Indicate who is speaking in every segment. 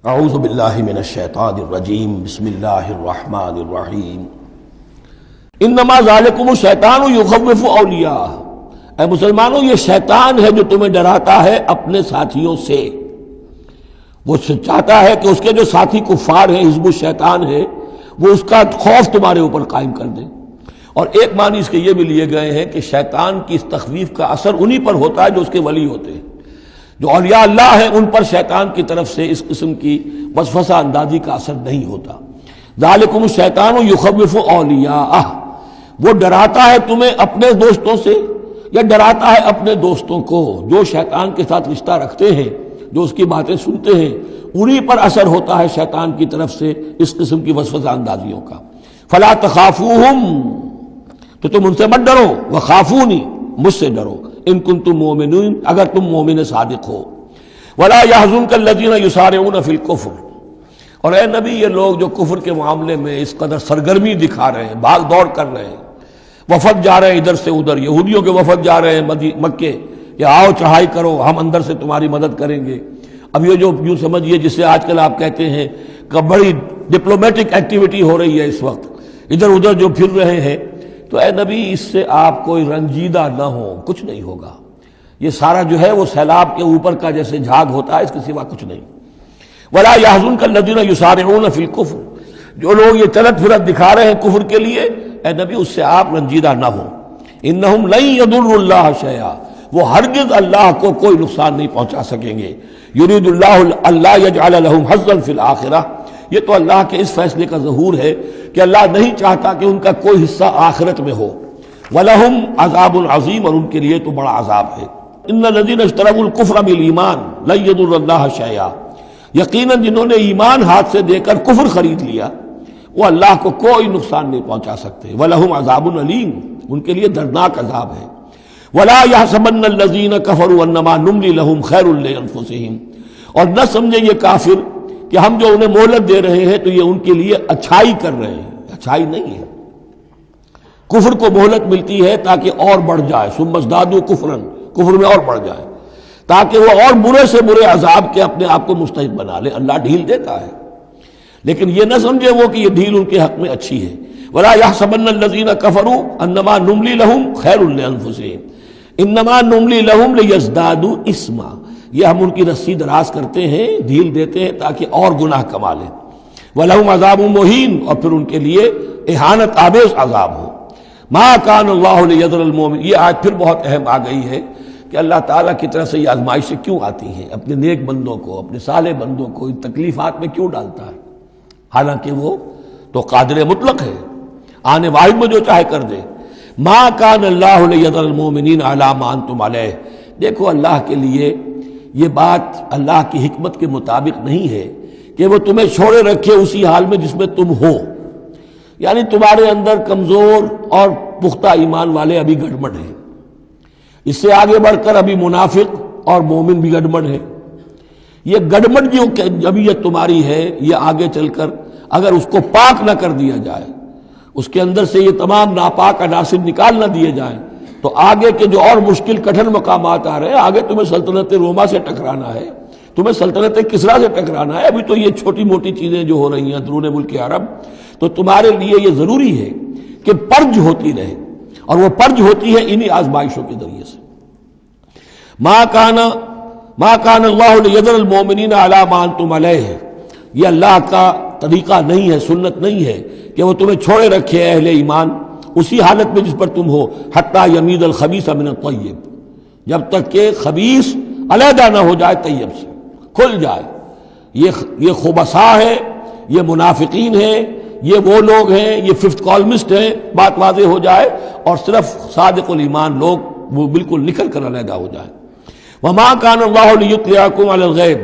Speaker 1: اعوذ باللہ من الشیطان الرجیم بسم اللہ الرحمن الرحیم انما ذالکم الشیطان یخوف اولیاء، اے مسلمانوں یہ شیطان ہے جو تمہیں ڈراتا ہے اپنے ساتھیوں سے۔ وہ چاہتا ہے کہ اس کے جو ساتھی کفار ہیں، حزب الشیطان ہے، وہ اس کا خوف تمہارے اوپر قائم کر دیں۔ اور ایک معنی اس کے یہ بھی لیے گئے ہیں کہ شیطان کی اس تخویف کا اثر انہی پر ہوتا ہے جو اس کے ولی ہوتے ہیں۔ جو اولیاء اللہ ہیں ان پر شیطان کی طرف سے اس قسم کی وسوسہ اندازی کا اثر نہیں ہوتا۔ ذالکم الشیطان یخوف اولیاءہ، وہ ڈراتا ہے تمہیں اپنے دوستوں سے، یا ڈراتا ہے اپنے دوستوں کو جو شیطان کے ساتھ رشتہ رکھتے ہیں، جو اس کی باتیں سنتے ہیں، انہی پر اثر ہوتا ہے شیطان کی طرف سے اس قسم کی وسوسہ اندازیوں کا۔ فلا تخافوہم، تو تم ان سے مت ڈرو، وخافونی، مجھ سے ڈرو، ان کنتم مومنین، اگر تم مومن صادق ہو۔ ولا يحزنک الذین یسارعون فی الکفر، اور اے نبی یہ لوگ جو کفر کے معاملے میں اس قدر سرگرمی دکھا رہے ہیں، بھاگ دوڑ کر رہے ہیں، وفد جا رہے ہیں ادھر سے ادھر، یہودیوں کے وفد جا رہے ہیں مکے کہ آؤ چڑھائی کرو، ہم اندر سے تمہاری مدد کریں گے۔ اب یہ جو یوں سمجھیے جسے آج کل آپ کہتے ہیں کہ بڑی ڈپلومیٹک ایکٹیویٹی ہو رہی ہے اس وقت، ادھر ادھر جو پھر رہے ہیں، تو اے نبی اس سے آپ کوئی رنجیدہ نہ ہو، کچھ نہیں ہوگا۔ یہ سارا جو ہے وہ سیلاب کے اوپر کا جیسے جھاگ ہوتا ہے، اس کے سوا کچھ نہیں۔ ولا يحزنک الذین یسارعون فی الکفر، جو لوگ یہ چلت پھرت دکھا رہے ہیں کفر کے لیے، اے نبی اس سے آپ رنجیدہ نہ ہو۔ انہم لن یضروا اللہ شیئا، وہ ہرگز اللہ کو کوئی نقصان نہیں پہنچا سکیں گے۔ یرید اللہ اللہ یجعل لہم حظا فی الآخرہ، یہ تو اللہ کے اس فیصلے کا ظہور ہے کہ اللہ نہیں چاہتا کہ ان کا کوئی حصہ آخرت میں ہو۔ وَلَهُمْ عَذَابٌ عَظِيمٌ، اور ان کے لیے تو بڑا عذاب ہے۔ إِنَّ الَّذِينَ اشْتَرَوُا الْكُفْرَ بِالْإِيمَانِ لَن يَضُرُّوا اللَّهَ شَيْئًا، یقیناً جنہوں نے ایمان ہاتھ سے دے کر کفر خرید لیا، وہ اللہ کو کوئی نقصان نہیں پہنچا سکتے۔ وَلَهُمْ عَذَابٌ أَلِيمٌ، ان کے لیے دردناک عذاب ہے۔ وَلَا يَحْسَبَنَّ الَّذِينَ كَفَرُوا أَنَّمَا نُمْلِي لَهُمْ خَيْرٌ لِأَنفُسِهِمْ، اور نہ سمجھیں یہ کافر کہ ہم جو انہیں مہلت دے رہے ہیں تو یہ ان کے لیے اچھائی کر رہے ہیں، اچھائی نہیں ہے۔ کفر کو مہلت ملتی ہے تاکہ اور بڑھ جائے، ثم ازدادوا کفرا، کفر میں اور بڑھ جائے، تاکہ وہ اور برے سے برے عذاب کے اپنے آپ کو مستحق بنا لے۔ اللہ ڈھیل دیتا ہے، لیکن یہ نہ سمجھے وہ کہ یہ ڈھیل ان کے حق میں اچھی ہے۔ ولا يحسبن الذين كفروا انما نملي لهم خير لانفسهم انما نملي لهم ليزدادوا اثما، یہ ہم ان کی رسی دراز کرتے ہیں، ڈھیل دیتے ہیں تاکہ اور گناہ کما لیں۔ وَلَهُمْ عَذَابٌ مُهِينٌ، اور پھر ان کے لیے اہانت آمیز عذاب ہو۔ مَا كَانَ اللَّهُ لِيَذَرَ الْمُؤْمِنِينَ، یہ آیت پھر بہت اہم آ گئی ہے کہ اللہ تعالیٰ کی طرف سے یہ آزمائشیں کیوں آتی ہیں، اپنے نیک بندوں کو، اپنے صالح بندوں کو ان تکلیفات میں کیوں ڈالتا ہے، حالانکہ وہ تو قادر مطلق ہے، آنے واحد میں جو چاہے کر دے۔ مَا كَانَ اللَّهُ لِيَذَرَ الْمُؤْمِنِينَ عَلَىٰ مَا أَنْتُمْ عَلَيْهِ، دیکھو اللہ کے لیے یہ بات اللہ کی حکمت کے مطابق نہیں ہے کہ وہ تمہیں چھوڑے رکھے اسی حال میں جس میں تم ہو، یعنی تمہارے اندر کمزور اور پختہ ایمان والے ابھی گڑبڑ ہیں، اس سے آگے بڑھ کر ابھی منافق اور مومن بھی گڑبڑ ہے۔ یہ گڑبڑ جو جبیت تمہاری ہے، یہ آگے چل کر اگر اس کو پاک نہ کر دیا جائے، اس کے اندر سے یہ تمام ناپاک عناصر نکال نہ دیے جائیں، تو آگے کے جو اور مشکل کٹھن مقامات آ رہے ہیں، آگے تمہیں سلطنت روما سے ٹکرانا ہے، تمہیں سلطنت کسریٰ سے ٹکرانا ہے۔ ابھی تو یہ چھوٹی موٹی چیزیں جو ہو رہی ہیں اندرون ملک عرب، تو تمہارے لیے یہ ضروری ہے کہ پرج ہوتی رہے، اور وہ پرج ہوتی ہے انہی آزمائشوں کے ذریعے سے۔ ما کان اللہ لیذر المؤمنین علی ما انتم علیہ، یہ اللہ کا طریقہ نہیں ہے، سنت نہیں ہے کہ وہ تمہیں چھوڑے رکھے اہل ایمان اسی حالت میں جس پر تم ہو، حتی یمیز الخبیث من الطیب، جب تک کہ خبیث علیحدہ نہ ہو جائے طیب سے، کھل جائے۔ یہ خبثاء ہے، یہ منافقین ہیں، یہ وہ لوگ ہیں، یہ ففتھ کالمسٹ ہیں، بات واضح ہو جائے، اور صرف صادق الایمان لوگ وہ بالکل نکل کر علیحدہ ہو جائے۔ وما کان اللہ لیطلعکم علی الغیب،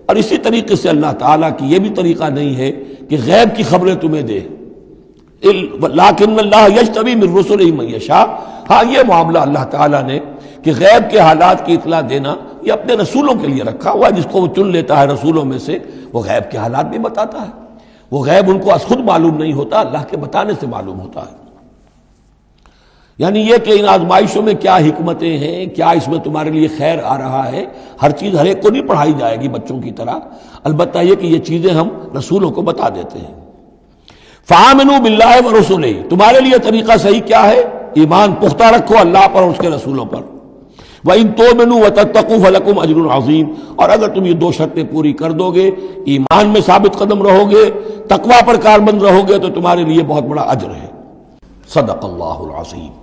Speaker 1: اور اسی طریقے سے اللہ تعالیٰ کی یہ بھی طریقہ نہیں ہے کہ غیب کی خبریں تمہیں دے، لیکن اللہ یجتبی من رسلہ من یشاء، ہاں یہ معاملہ اللہ تعالیٰ نے کہ غیب کے حالات کی اطلاع دینا یہ اپنے رسولوں کے لیے رکھا ہوا ہے، جس کو وہ چن لیتا ہے رسولوں میں سے، وہ غیب کے حالات بھی بتاتا ہے۔ وہ غیب ان کو از خود معلوم نہیں ہوتا، اللہ کے بتانے سے معلوم ہوتا ہے۔ یعنی یہ کہ ان آزمائشوں میں کیا حکمتیں ہیں، کیا اس میں تمہارے لیے خیر آ رہا ہے، ہر چیز ہر ایک کو نہیں پڑھائی جائے گی بچوں کی طرح، البتہ یہ کہ یہ چیزیں ہم رسولوں کو بتا دیتے ہیں۔ فآمنوا باللہ ورسولہ، تمہارے لیے طریقہ صحیح کیا ہے؟ ایمان پختہ رکھو اللہ پر اور اس کے رسولوں پر۔ وَإِن تُؤْمِنُوا وَتَتَّقُوا فَلَكُمْ أَجْرٌ عَظِيمٌ، اور اگر تم یہ دو شرطیں پوری کر دو گے، ایمان میں ثابت قدم رہو گے، تقوی پر کاربند رہو گے، تو تمہارے لیے بہت بڑا اجر ہے۔ صدق اللہ العظیم۔